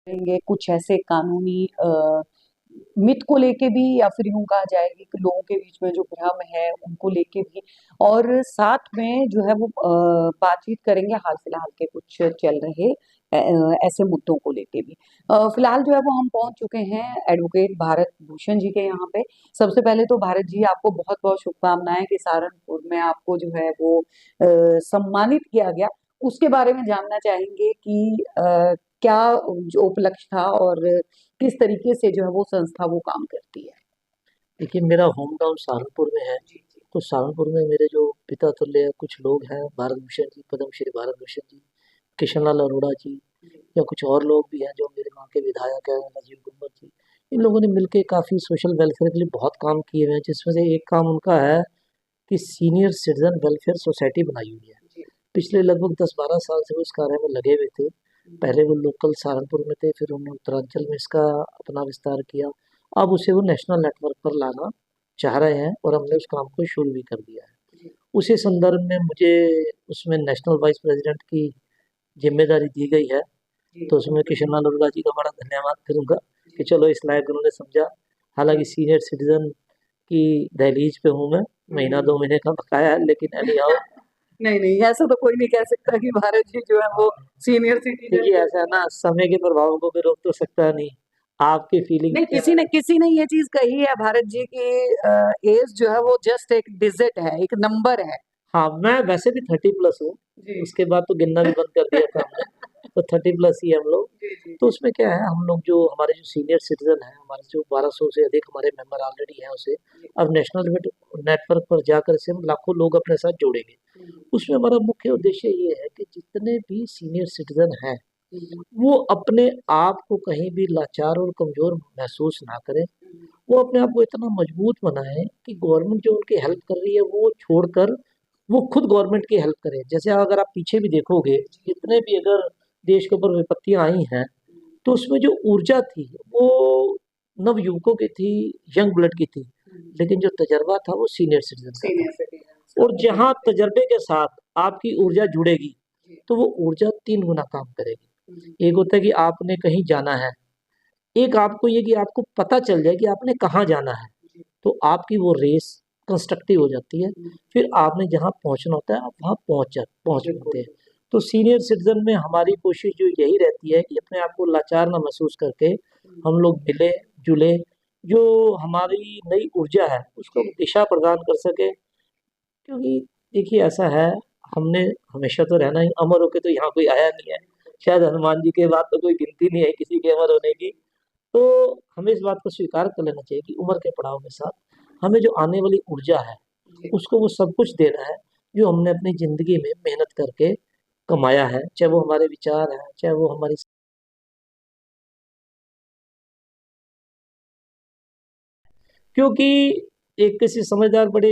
करेंगे कुछ ऐसे कानूनी मिथ को लेके भी, या फिर यूं कहा जाएगी कि लोगों के बीच में जो भ्रम है उनको लेके भी, और साथ में जो है वो बातचीत करेंगे हाल फिलहाल के कुछ चल रहे ऐसे मुद्दों को लेके भी। फिलहाल जो है वो हम पहुंच चुके हैं एडवोकेट भारत भूषण जी के यहाँ पे। सबसे पहले तो भारत जी, आपको बहुत बहुत शुभकामनाएं कि सहारनपुर में आपको जो है वो सम्मानित किया गया। उसके बारे में जानना चाहेंगे कि क्या जो उपलक्ष्य था और किस तरीके से जो है वो संस्था वो काम करती है। देखिए, मेरा होम टाउन सहारनपुर में है। जी जी तो सहारनपुर में मेरे जो पिता तुल्य कुछ लोग हैं, भारत भूषण जी, पद्म श्री भारत भूषण जी, किशन लाल अरोड़ा जी, जी या कुछ और लोग भी हैं जो मेरे वहाँ के विधायक हैं, राजीव गुम्मत जी। इन लोगों ने मिलके काफ़ी सोशल वेलफेयर के लिए बहुत काम किए हुए हैं, जिसमें से एक काम उनका है कि सीनियर सिटीजन वेलफेयर सोसाइटी बनाई हुई है। जी पिछले लगभग 10-12 साल से वो इस कार्य में लगे हुए थे। हम्म, पहले वो लोकल सहारनपुर में थे, फिर उन्होंने उत्तरांचल में इसका अपना विस्तार किया। अब उसे वो नेशनल नेटवर्क पर लाना चाह रहे हैं और हमने उस काम को शुरू भी कर दिया है। जी उसी संदर्भ में मुझे उसमें नेशनल वाइस प्रेसिडेंट की जिम्मेदारी दी गई है। जी तो उसमें किशन लाल अरोड़ा जी का बड़ा धन्यवाद करूंगा कि जी चलो इस लायक उन्होंने समझा। हालांकि सीनियर सिटीजन की दहलीज पे हूँ मैं, महीना हम्म। 2 महीने का बकाया है, लेकिन एनी हाउ। नहीं नहीं, ऐसा तो कोई नहीं कह सकता कि भारत जी जो है वो सीनियर सिटीजन देखिए, जो ऐसा है है। ना, समय के प्रभावों को भी रोक तो सकता नहीं। आपकी फीलिंग नहीं, क्या है? किसी ने ये चीज कही है भारत जी की, एज जो है वो जस्ट एक डिजिट है, एक नंबर है। हाँ, मैं वैसे भी 30+ हूँ। जी उसके बाद तो गिनना भी बंद कर दिया था हमने। तो 30+ ही है हम लोग। जी जी तो उसमें क्या है, हम लोग जो हमारे जो सीनियर सिटीजन हैं, हमारे जो 1200 से अधिक हमारे मेंबर ऑलरेडी हैं, उसे जी अब नेशनल नेटवर्क पर जाकर से हम लाखों लोग अपने साथ जोड़ेंगे। हम्म, उसमें हमारा मुख्य उद्देश्य ये है कि जितने भी सीनियर सिटीजन हैं, हम्म, वो अपने आप को कहीं भी लाचार और कमजोर महसूस ना करें। हम्म, वो अपने आप को इतना मजबूत बनाएं कि गवर्नमेंट जो उनकी हेल्प कर रही है वो छोड़कर वो खुद गवर्नमेंट की हेल्प करे। जैसे अगर आप पीछे भी देखोगे, जी जितने भी अगर देश के ऊपर विपत्तियां आई हैं, हम्म, तो उसमें जो ऊर्जा थी वो नवयुवकों की थी, यंग ब्लड की थी। हम्म, लेकिन जो तजर्बा था वो सीनियर सिटीजन का था। सीनियर सिटीजन का। और जहाँ तजर्बे के साथ आपकी ऊर्जा जुड़ेगी, जी तो वो ऊर्जा 3 गुना काम हम्म, करेगी। एक होता है कि आपने कहीं जाना है, एक आपको ये कि आपको पता चल जाए कि आपने कहाँ जाना है। जी तो आपकी वो रेस कंस्ट्रक्टिव हो जाती है। हम्म, फिर आपने जहाँ पहुँचना होता है आप वहाँ पहुँच बिल्कुल पाते हैं। तो सीनियर सिटीजन में हमारी कोशिश जो यही रहती है कि अपने आप को लाचार ना महसूस करके हम्म, हम लोग मिले जुले, जो हमारी नई ऊर्जा है उसको जी हम दिशा प्रदान कर सके। क्योंकि देखिए, ऐसा है, हमने हमेशा तो रहना ही, अमर होके तो यहाँ कोई आया नहीं है। शायद हनुमान जी के बाद तो कोई गिनती नहीं है किसी के अमर होने की। तो हमें इस बात को स्वीकार कर लेना चाहिए कि उम्र के पड़ाव के साथ हमें जो आने वाली ऊर्जा है, जी उसको वो सब कुछ देना है जो हमने अपनी ज़िंदगी में मेहनत करके कमाया है। चाहे वो हमारे विचार हैं, चाहे वो हमारी, क्योंकि एक किसी समझदार बड़े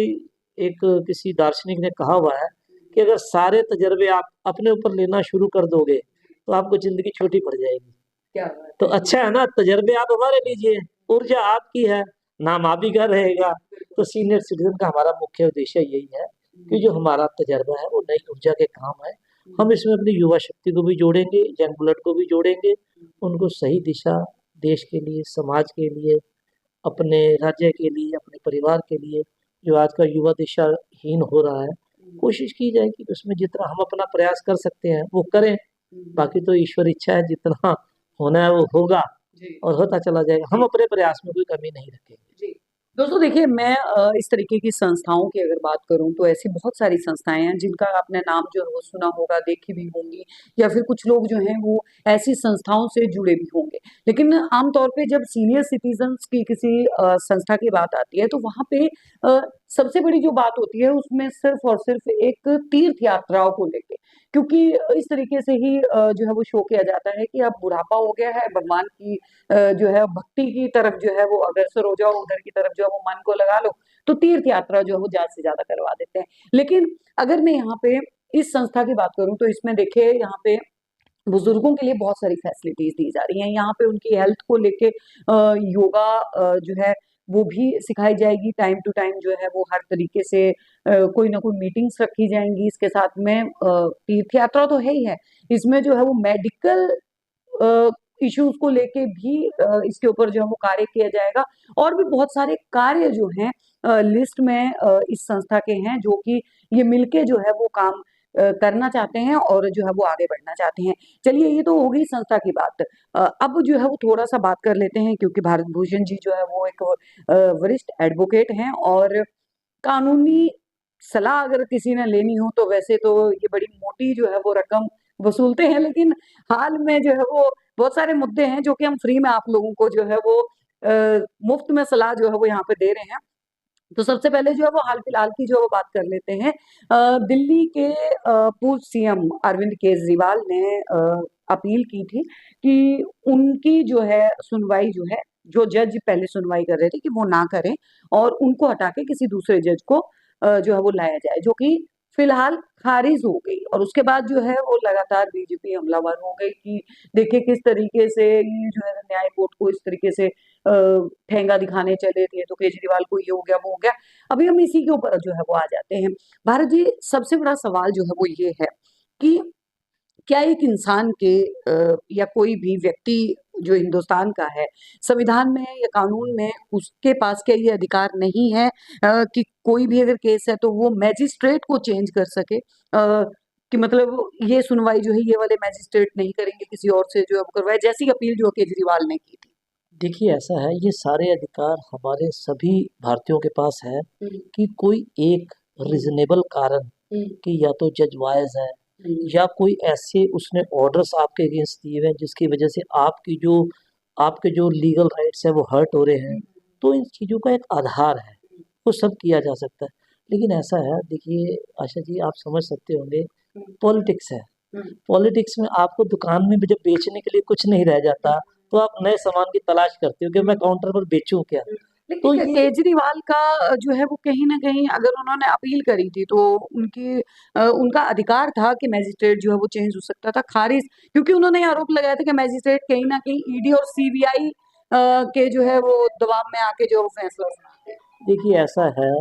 एक किसी दार्शनिक ने कहा हुआ है कि अगर सारे तजर्बे आप अपने ऊपर लेना शुरू कर दोगे, तो आपको ज़िंदगी छोटी पड़ जाएगी। क्या बात तो है। अच्छा है ना, तजर्बे आप हमारे लीजिए, ऊर्जा आपकी है, नाम आप ही का रहेगा। तो सीनियर सिटीजन का हमारा मुख्य उद्देश्य यही है कि जो हमारा तजर्बा है वो नई ऊर्जा के काम है। हम इसमें अपनी युवा शक्ति को भी जोड़ेंगे, यंग ब्लड को भी जोड़ेंगे, उनको सही दिशा, देश के लिए, समाज के लिए, अपने राज्य के लिए, अपने परिवार के लिए, जो आज का युवा दिशाहीन हो रहा है, कोशिश की जाए कि उसमें जितना हम अपना प्रयास कर सकते हैं वो करें। बाकी तो ईश्वर इच्छा है, जितना होना है वो होगा जी और होता चला जाएगा। हम जी अपने प्रयास में कोई कमी नहीं रखेंगे। जी। दोस्तों देखिए, मैं इस तरीके की संस्थाओं की अगर बात करूँ तो ऐसी बहुत सारी संस्थाएँ हैं जिनका आपने नाम जो है वो सुना होगा, देखी भी होंगी, या फिर कुछ लोग जो हैं वो ऐसी संस्थाओं से जुड़े भी होंगे। लेकिन आम तौर पे जब सीनियर सिटीज़न्स की किसी संस्था की बात आती है तो वहाँ पे सबसे बड़ी जो बात होती है उसमें सिर्फ़ और सिर्फ़ एक तीर्थ यात्राओं को लेके। क्योंकि इस तरीके से ही जो है वो शो किया जाता है कि अब बुढ़ापा हो गया है, भगवान की जो है भक्ति की तरफ जो है वो अग्रसर हो जाओ, उधर की तरफ जो है वो मन को लगा लो, तो तीर्थ यात्रा जो है वो ज़्यादा से ज़्यादा करवा देते हैं। लेकिन अगर मैं यहाँ पे इस संस्था की बात करूँ तो इसमें देखिए, यहाँ पे बुजुर्गों के लिए बहुत सारी फैसिलिटीज दी जा रही हैं। यहाँ पे उनकी हेल्थ को लेके योगा जो है वो भी सिखाई जाएगी, टाइम टू टाइम जो है वो हर तरीके से कोई ना कोई मीटिंग्स रखी जाएंगी। इसके साथ में तीर्थ यात्रा तो है ही है, इसमें जो है वो मेडिकल इश्यूज को लेके भी इसके ऊपर जो है वो कार्य किया जाएगा। और भी बहुत सारे कार्य जो हैं लिस्ट में इस संस्था के हैं, जो कि ये मिलके जो है वो काम करना चाहते हैं और जो है वो आगे बढ़ना चाहते हैं। चलिए, ये तो हो गई संस्था की बात। अब जो है वो थोड़ा-सा बात कर लेते हैं, क्योंकि भारत भूषण जी जो है वो एक वरिष्ठ एडवोकेट हैं, और कानूनी सलाह अगर किसी ने लेनी हो तो वैसे तो ये बड़ी मोटी जो है वो रकम वसूलते हैं, लेकिन हाल में जो है वो बहुत सारे मुद्दे हैं जो कि हम फ्री में आप लोगों को जो है वो मुफ्त में सलाह जो है वो यहाँ पे दे रहे हैं। तो सबसे पहले जो है वो हाल-फिलहाल की जो है वो बात कर लेते हैं। दिल्ली के पूर्व सीएम अरविंद केजरीवाल ने अपील की थी कि उनकी जो है सुनवाई जो है, जो जज पहले सुनवाई कर रहे थे कि वो ना करें और उनको हटा के किसी दूसरे जज को जो है वो लाया जाए, जो कि फिलहाल खारिज हो गई। और उसके बाद जो है वो लगातार बीजेपी हमलावर हो गई कि देखिए किस तरीके से ये जो है न्याय कोर्ट को इस तरीके से ठेंगा दिखाने चले थे, तो केजरीवाल को ये हो गया, वो हो गया। अभी हम इसी के ऊपर जो है वो आ जाते हैं। भारत जी, सबसे बड़ा सवाल जो है वो ये है कि क्या एक इंसान के या कोई भी व्यक्ति जो हिंदुस्तान का है, संविधान में या कानून में उसके पास क्या ये अधिकार नहीं है कि कोई भी अगर केस है तो वो मैजिस्ट्रेट को चेंज कर सके? कि मतलब ये सुनवाई जो है ये वाले मैजिस्ट्रेट नहीं करेंगे, किसी और से जो है वो करवाए, जैसी अपील जो केजरीवाल ने की थी। देखिए ऐसा है, ये सारे अधिकार हमारे सभी भारतीयों के पास है हुँ, कि कोई एक रीजनेबल कारण हुँ, कि या तो जज वाइज है हुँ, या कोई ऐसे उसने ऑर्डर्स आपके अगेंस्ट दिए हुए हैं जिसकी वजह से आपके जो लीगल राइट्स है वो हर्ट हो रहे हैं, हुँ, तो इन चीज़ों का एक आधार है, वो सब किया जा सकता है। लेकिन ऐसा है, देखिए आशा जी, आप समझ सकते होंगे, हुँ, पॉलिटिक्स है। हुँ, पॉलिटिक्स में आपको दुकान में भी जब बेचने के लिए कुछ नहीं रह हुँ, जाता, तो आप नए सामान की तलाश करते हो कि मैं काउंटर पर बेचूँ क्या? हुँ। लेकिन तो के ये केजरीवाल का जो है वो कहीं न कहीं अगर उन्होंने अपील करी थी तो उनका अधिकार था कि मैजिस्ट्रेट जो है वो चेंज हो सकता था, खारिज, क्योंकि उन्होंने ये आरोप लगाया था कि मैजिस्ट्रेट कहीं न कहीं ईडी और सीबीआई के जो है वो दबाव में आके जो है वो फैसला सुनाते हैं। देखिए ऐसा है,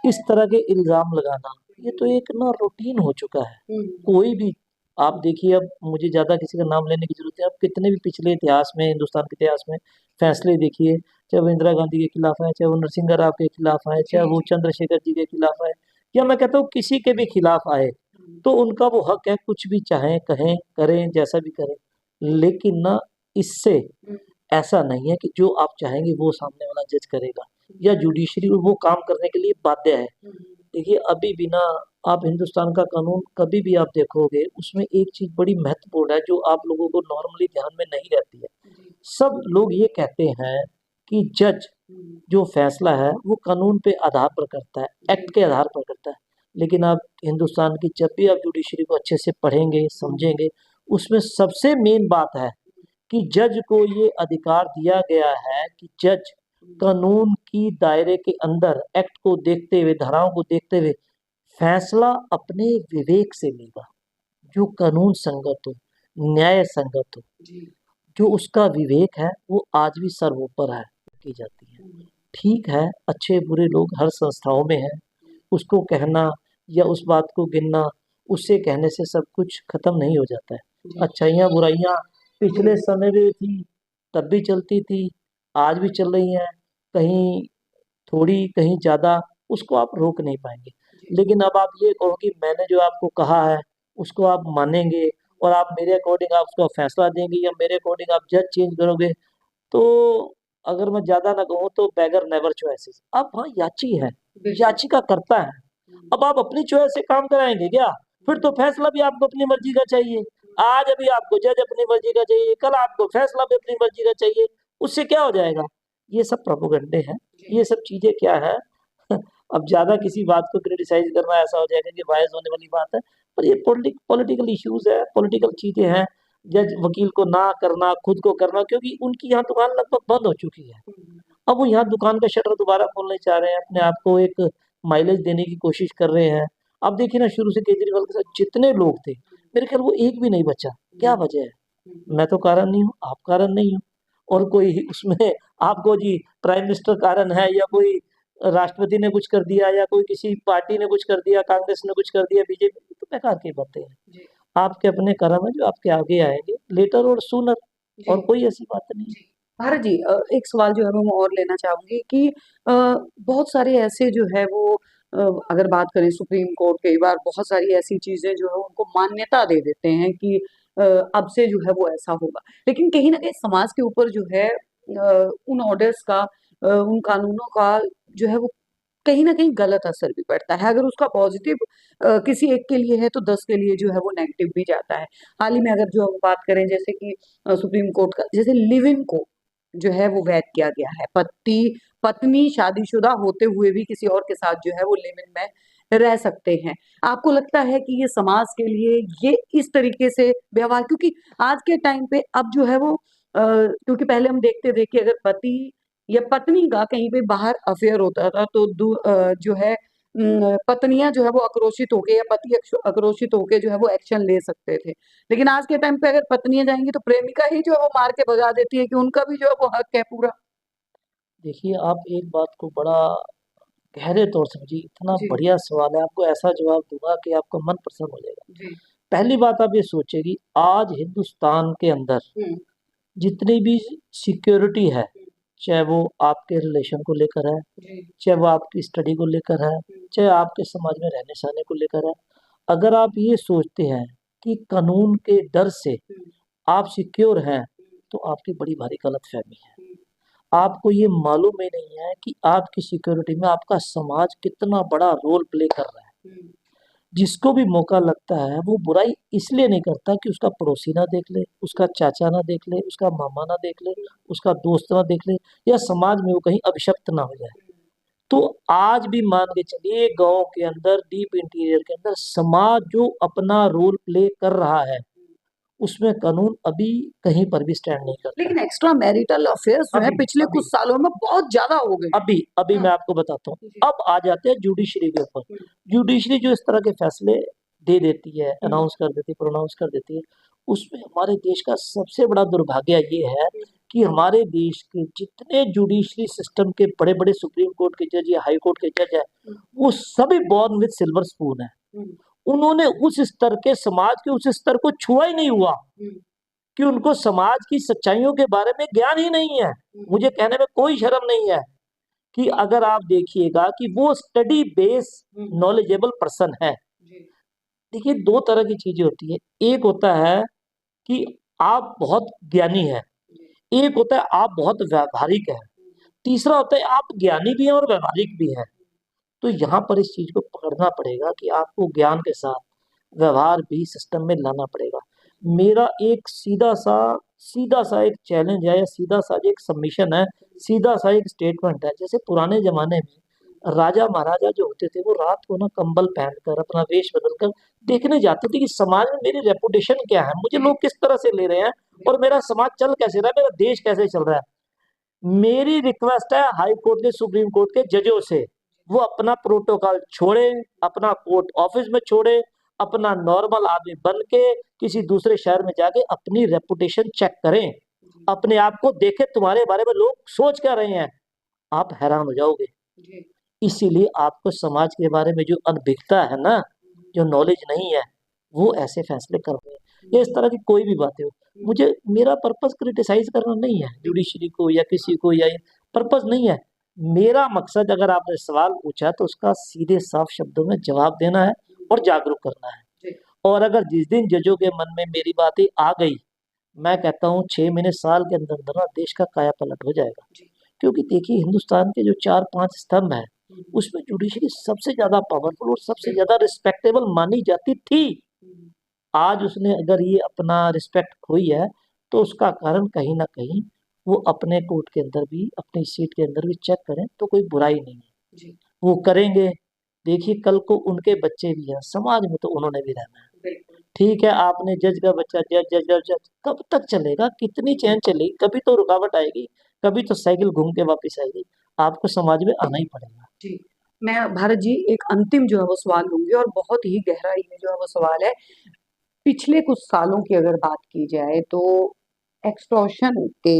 इस तरह के इल्ज़ाम लगाना, ये तो एक ना रूटीन हो चुका है। हुँ, कोई भी आप देखिए, अब मुझे ज़्यादा किसी का नाम लेने की ज़रूरत है, आप कितने भी पिछले इतिहास में, हिंदुस्तान के इतिहास में फैसले देखिए, चाहे वो इंदिरा गांधी के खिलाफ आए, चाहे वो नरसिंह राव के खिलाफ आए, चाहे जी, वो जी। चंद्रशेखर जी के खिलाफ आए, या मैं कहता हूँ किसी के भी खिलाफ आए, हुँ, तो उनका वो हक है, कुछ भी चाहें, कहें, करें, जैसा भी करें। लेकिन ना, इससे हुँ, ऐसा नहीं है कि जो आप चाहेंगे वो सामने वाला जज करेगा हुँ, या जुडिशरी वो काम करने के लिए बाध्य है। हुँ, देखिए अभी भी ना, आप हिंदुस्तान का कानून कभी भी आप देखोगे, उसमें एक चीज़ बड़ी महत्वपूर्ण है जो आप लोगों को नॉर्मली ध्यान में नहीं रहती है। जी, सब लोग ये कहते हैं कि जज हुँ, जो फैसला है वो कानून पे आधार पर करता है, जी, एक्ट के आधार पर करता है। लेकिन आप हिंदुस्तान की जब भी आप जुडिशरी को अच्छे से पढ़ेंगे, हुँ, समझेंगे, उसमें सबसे मेन बात है कि जज को ये अधिकार दिया गया है कि जज हुँ, कानून की दायरे के अंदर एक्ट को देखते हुए, धाराओं को देखते हुए फैसला अपने विवेक से लेगा, जो कानून संगत हो, न्याय संगत हो। जी, जो उसका विवेक है वो आज भी सर्वोपरि है, की जाती है। हुँ, ठीक है, अच्छे बुरे लोग हर संस्थाओं में हैं, उसको कहना या उस बात को गिनना, उससे कहने से सब कुछ खत्म नहीं हो जाता है। जी, अच्छाइयाँ बुराइयाँ पिछले समय में थी, तब भी चलती थी, आज भी चल रही हैं, कहीं थोड़ी कहीं ज़्यादा, उसको आप रोक नहीं पाएँगे। जी, लेकिन अब आप ये कहो कि मैंने जो आपको कहा है, उसको आप मानेंगे और आप मेरे अकॉर्डिंग आप उसका फैसला देंगे या मेरे अकॉर्डिंग आप जज चेंज करोगे, तो अगर मैं ज़्यादा ना कहूँ तो बेगर नेवर चॉइसेस। अब हाँ, याची है, बिल्कुल। याचिका करता है। हुँ, अब आप अपनी चॉइस से काम कराएँगे क्या? फिर तो फैसला भी आपको अपनी मर्ज़ी का चाहिए। आज अभी आपको जज अपनी मर्ज़ी का चाहिए, कल आपको फैसला भी अपनी मर्ज़ी का चाहिए। उससे क्या हो जाएगा? ये सब प्रोपेगेंडे हैं, जी, ये सब चीज़ें क्या है अब ज़्यादा किसी बात को क्रिटिसाइज़ करना ऐसा हो जाएगा कि बायस होने वाली बात है। पर ये पॉलिटिकल इश्यूज़ है, पॉलिटिकल चीज़ें हैं। जज वकील को ना करना, खुद को करना, क्योंकि उनकी यहाँ दुकान लगभग बंद हो चुकी है। हुँ, अब वो यहाँ दुकान का शटर दोबारा खोलना चाह रहे हैं, अपने आप को एक माइलेज देने की कोशिश कर रहे हैं। अब देखिए ना, शुरू से केजरीवाल के साथ जितने लोग थे, मेरे ख्याल वो एक भी नहीं बचा। क्या जी, वजह है? हुँ, मैं तो कारण नहीं हूँ, आप कारण नहीं हो, और कोई उसमें आपको जी प्राइम मिनिस्टर कारण है, या कोई राष्ट्रपति ने कुछ कर दिया, या कोई किसी पार्टी ने कुछ कर दिया, कांग्रेस ने कुछ कर दिया, बीजेपी, तो बेकार की बातें हैं। जी, आपके अपने कर्म हैं जो आपके आगे आएँगे, लेटर और सूनर। और जी। कोई ऐसी बात नहीं। जी। भारत जी एक सवाल जो है वो मैं और लेना चाहूँगी कि बहुत सारे ऐसे जो है वो अगर बात करें सुप्रीम कोर्ट कई बार बहुत सारी ऐसी चीज़ें जो है उनको मान्यता दे देते हैं कि अब से जो है वो ऐसा होगा। लेकिन कहीं न कहीं समाज के ऊपर जो है उन ऑर्डर्स का उन कानूनों का जो है वो कहीं न कहीं गलत असर भी पड़ता है। अगर उसका पॉज़िटिव किसी एक के लिए है तो 10 के लिए जो है वो नेगेटिव भी जाता है। हाल ही में अगर जो हम बात करें जैसे कि सुप्रीम कोर्ट का जैसे लिव इन को जो है वो वैध किया गया है। पत्नी शादीशुदा होते हुए भी किसी और के साथ जो है वो लिव इन में रह सकते हैं। आपको लगता है कि ये समाज के लिए ये इस तरीके से व्यवहार क्योंकि आज के टाइम पे अब जो है वो क्योंकि पहले हम देखते थे कि अगर पति या पत्नी का कहीं पे बाहर अफेयर होता था तो जो है पत्नियाँ जो है वो आक्रोशित होके या पति आक्रोशित होके जो है वो एक्शन ले सकते थे। लेकिन आज के टाइम पे अगर पत्नियाँ जाएँगी तो प्रेमिका ही जो है वो मार के भगा देती है कि उनका भी जो है वो हक है पूरा। देखिए, आप एक बात को बड़ा गहरे तौर से समझिए, इतना जी, बढ़िया सवाल है, आपको ऐसा जवाब दूँगा कि आपका मन प्रसन्न हो जाएगा। जी। पहली बात आप ये सोचिए कि आज हिंदुस्तान के अंदर हुँ, जितनी भी सिक्योरिटी है, हुँ, चाहे वो आपके रिलेशन को लेकर है, जी, चाहे वो आपकी स्टडी को लेकर है, हुँ, चाहे आपके समाज में रहने-सहने को लेकर है। अगर आप ये सोचते हैं कि कानून के डर से हुँ, आप सिक्योर हैं, हुँ, तो आपकी बड़ी भारी गलतफ़हमी है। हुँ, आपको ये मालूम ही नहीं है कि आपकी सिक्योरिटी में आपका समाज कितना बड़ा रोल प्ले कर रहा है। हुँ, जिसको भी मौका लगता है, वो बुराई इसलिए नहीं करता कि उसका पड़ोसी ना देख ले, उसका चाचा ना देख ले, उसका मामा ना देख ले, उसका दोस्त ना देख ले या समाज में वो कहीं अभिशप्त ना हो जाए। तो आज भी मान के चलिए गाँव के अंदर डीप इंटीरियर के अंदर समाज जो अपना रोल प्ले कर रहा है, हुँ। उसमें कानून अभी कहीं पर भी स्टैंड नहीं करता लेकिन है। एक्स्ट्रा मैरिटल अफेयर्स जो है अभी, पिछले कुछ अभी, सालों में बहुत ज़्यादा हो गए हैं। अभी हाँ, मैं आपको बताता हूँ। जी। अब आ जाते हैं जुडिशरी के ऊपर। हुँ, जुडिशरी जो इस तरह के फैसले दे देती है, हुँ, अनाउंस कर देती है, प्रोनाउंस कर देती है, उसमें हमारे देश का सबसे बड़ा दुर्भाग्य ये है हुँ, कि हमारे देश के जितने जुडिशरी सिस्टम के बड़े-बड़े सुप्रीम कोर्ट के जज या हाई कोर्ट के जज हैं, हुँ, वो सभी बॉर्न विथ सिल्वर स्पून हैं। हुँ, उन्होंने उस स्तर के समाज के उस स्तर को छुआ ही नहीं हुआ हुँ, कि उनको समाज की सच्चाइयों के बारे में ज्ञान ही नहीं है। हुँ, मुझे कहने में कोई शर्म नहीं है कि अगर आप देखिएगा कि वो स्टडी बेस हुँ, नॉलेजेबल पर्सन है। जी, देखिए 2 तरह की चीज़ें होती हैं। एक होता है कि आप बहुत ज्ञानी हैं, जी, एक होता है आप बहुत व्यावहारिक हैं, हुँ, तीसरा होता है आप ज्ञानी भी हैं और व्यावहारिक भी हैं। तो यहाँ पर इस चीज़ को पकड़ना पड़ेगा कि आपको ज्ञान के साथ व्यवहार भी सिस्टम में लाना पड़ेगा। मेरा एक सीधा-सा एक चैलेंज है या सीधा-सा एक सबमिशन है, सीधा-सा एक स्टेटमेंट है। जैसे पुराने ज़माने में राजा-महाराजा जो होते थे, वो रात को ना कंबल पहनकर, अपना वेश बदलकर देखने जाते थे कि समाज में मेरी रेपुटेशन क्या है? मुझे जी, लोग किस तरह से ले रहे हैं जी, और मेरा समाज चल कैसे रहा है? मेरा देश कैसे चल रहा है? मेरी रिक्वेस्ट है हाई कोर्ट के, सुप्रीम कोर्ट के जजों से, वो अपना प्रोटोकॉल छोड़े, अपना कोर्ट ऑफिस में छोड़े, अपना नॉर्मल आदमी बन के किसी दूसरे शहर में जाके अपनी रेपुटेशन चेक करें। जी, अपने आप को देखें तुम्हारे बारे में लोग सोच क्या रहे हैं, आप हैरान हो जाओगे। जी, इसीलिए आपको समाज के बारे में जो अनभिज्ञता है ना, हुँ, जो नॉलेज नहीं है, वो ऐसे फैसले कर रहे हैं। या इस हुँ, तरह की कोई भी बातें हो। हुँ, मुझे मेरा पर्पज़ क्रिटिसाइज़ करना नहीं है जी, जुडिशरी को या किसी को या ये पर्पज़ नहीं है। मेरा मकसद अगर आपने सवाल पूछा तो उसका सीधे साफ शब्दों में जवाब देना है हुँ, और जागरूक करना है। जी, और अगर जिस दिन जजों के मन में मेरी बातें आ गई, मैं कहता हूँ 6 महीने साल के अंदर-अंदर ना देश का काया-पलट हो जाएगा। जी, क्योंकि देखिए हिंदुस्तान के जो 4-5 स्तंभ हैं, हुँ, उसमें जुडिशरी सबसे ज़्यादा पावरफुल और सबसे बिल्कुल, ज़्यादा रिस्पेक्टेबल मानी जाती थी। हुँ, आज उसने अगर ये अपना रिस्पेक्ट खोई है, तो उसका कारण कहीं न कहीं वो अपने कोर्ट के अंदर भी, अपनी सीट के अंदर भी चेक करें तो कोई बुराई नहीं है। जी, वो करेंगे, देखिए कल को उनके बच्चे भी हैं, समाज में तो उन्होंने भी रहना है। बिल्कुल, ठीक है, आपने जज का बच्चा जज, जज का जज, कब तक चलेगा? कितनी चेन चलेगी? कभी तो रुकावट आएगी, कभी तो साइकिल घूम के वापस आएगी। आपको समाज में आना ही पड़ेगा। जी। मैं भारत जी एक अंतिम जो है वो सवाल लूँगी और बहुत ही गहराई में जो है वो सवाल है। पिछले कुछ सालों की अगर बात की जाए तो एक्सटॉर्शन के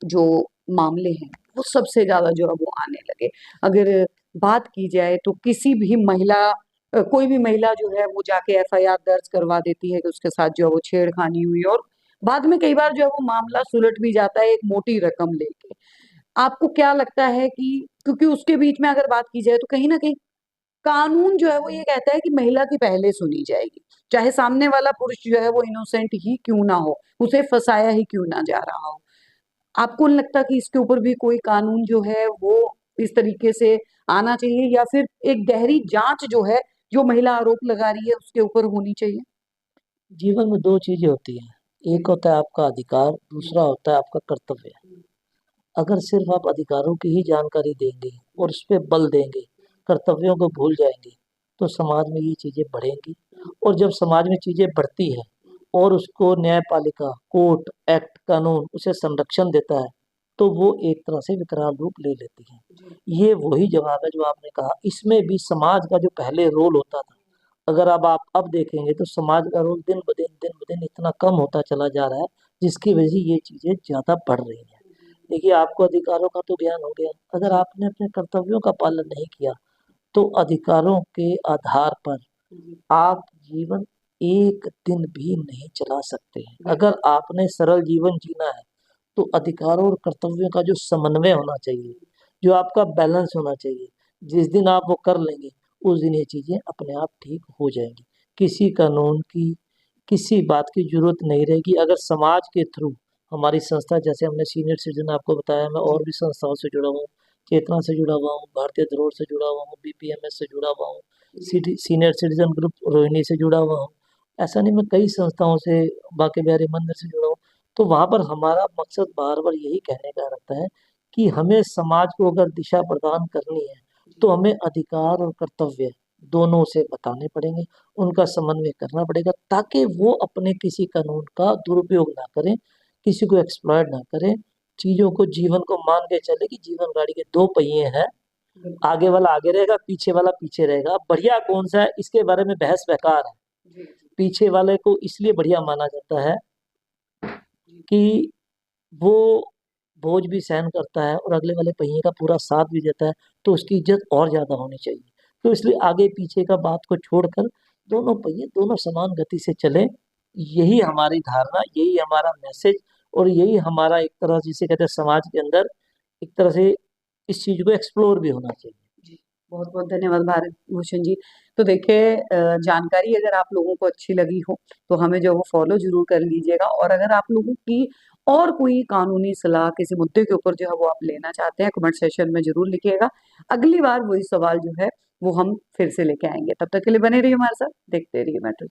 जो मामले हैं, वो सबसे ज़्यादा जो है वो आने लगे। अगर बात की जाए तो किसी भी महिला कोई भी महिला जो है वो जाके एफआईआर दर्ज करवा देती है कि उसके साथ जो है वो छेड़खानी हुई और बाद में कई बार जो है वो मामला सुलट भी जाता है एक मोटी रकम लेके। आपको क्या लगता है कि क्योंकि उसके बीच में अगर बात की जाए तो कहीं न कहीं कानून जो है वो ये कहता है कि महिला की पहले सुनी जाएगी, चाहे सामने वाला पुरुष जो है वो इनोसेंट ही क्यों ना हो, उसे फँसाया ही क्यों ना जा रहा हो। आपको नहीं लगता कि इसके ऊपर भी कोई कानून जो है वो इस तरीके से आना चाहिए या फिर एक गहरी जाँच जो है, जो महिला आरोप लगा रही है उसके ऊपर होनी चाहिए? जीवन में 2 चीज़ें होती हैं, एक होता है आपका अधिकार, दूसरा होता है आपका कर्तव्य। अगर सिर्फ़ आप अधिकारों की ही जानकारी देंगे और उस पे बल देंगे, कर्तव्यों को भूल जाएँगे, तो समाज में ये चीज़ें बढ़ेंगी और जब समाज में चीज़ें बढ़ती हैं और उसको न्यायपालिका, कोर्ट, एक्ट, कानून उसे संरक्षण देता है, तो वो एक तरह से विकराल रूप ले लेती हैं। ये वही जवाब है जो आपने कहा, इसमें भी समाज का जो पहले रोल होता था, अगर अब आप अब देखेंगे तो समाज का रोल दिन-ब-दिन इतना कम होता चला जा रहा है, जिसकी वजह से ये चीज़ें ज़्यादा बढ़ रही हैं। देखिए, आपको अधिकारों का तो ज्ञान हो गया, अगर आपने अपने कर्तव्यों का पालन नहीं किया, तो अधिकारों के आधार पर आप जीवन एक दिन भी नहीं चला सकते हैं। अगर आपने सरल जीवन जीना है, तो अधिकारों और कर्तव्यों का जो समन्वय होना चाहिए, जो आपका बैलेंस होना चाहिए, जिस दिन आप वो कर लेंगे, उस दिन ये चीज़ें अपने आप ठीक हो जाएँगी। किसी कानून की, किसी बात की ज़रूरत नहीं रहेगी अगर समाज के थ्रू हमारी संस्था जैसे हमने सीनियर सिटीज़न आपको बताया, मैं और भी संस्थाओं से जुड़ा हुआ हूँ, चेतना से जुड़ा हुआ हूँ, भारतीय धरोहर से जुड़ा हुआ हूँ, बीपीएमएस से जुड़ा हुआ हूँ, सीनियर सिटीज़न ग्रुप रोहिणी से जुड़ा हुआ हूँ। ऐसा नहीं मैं कई संस्थाओं से बांके बिहारी मंदिर से जुड़ा हूँ। तो वहाँ पर हमारा मकसद बार-बार यही कहने का रहता है कि हमें समाज को अगर दिशा प्रदान करनी है, तो हमें अधिकार और कर्तव्य दोनों उसे बताने पड़ेंगे, उनका समन्वय करना पड़ेगा ताकि वो अपने किसी कानून का दुरुपयोग ना करें, किसी को एक्सप्लॉइट ना करें, चीज़ों को जीवन को मान के चलें कि जीवन गाड़ी के 2 पहिए हैं, आगे वाला आगे रहेगा, पीछे वाला पीछे रहेगा। बढ़िया कौन-सा है इसके बारे में बहस बेकार है। पीछे वाले को इसलिए बढ़िया माना जाता है कि वो बोझ भी सहन करता है और अगले वाले पहिए का पूरा साथ भी देता है, तो उसकी इज़्ज़त और ज़्यादा होनी चाहिए। तो इसलिए आगे-पीछे का बात को छोड़कर दोनों पहिए दोनों समान गति से चलें, यही हमारी धारणा, यही हमारा मैसेज और यही हमारा एक तरह जिसे कहते हैं समाज के अंदर एक तरह से इस चीज़ को एक्सप्लोर भी होना चाहिए। जी, बहुत-बहुत धन्यवाद भारत भूषण जी। तो देखिए जानकारी अगर आप लोगों को अच्छी लगी हो, तो हमें जो है वो फ़ॉलो ज़रूर कर लीजिएगा और अगर आप लोगों की और कोई कानूनी सलाह किसी मुद्दे के ऊपर जो है वो आप लेना चाहते हैं, कमेंट सेक्शन में ज़रूर लिखिएगा। अगली बार वही सवाल जो है, वो हम फिर से लेके आएँगे। तब तक के लिए बने रहिए हमारे साथ, देखते रहिए मेट्रो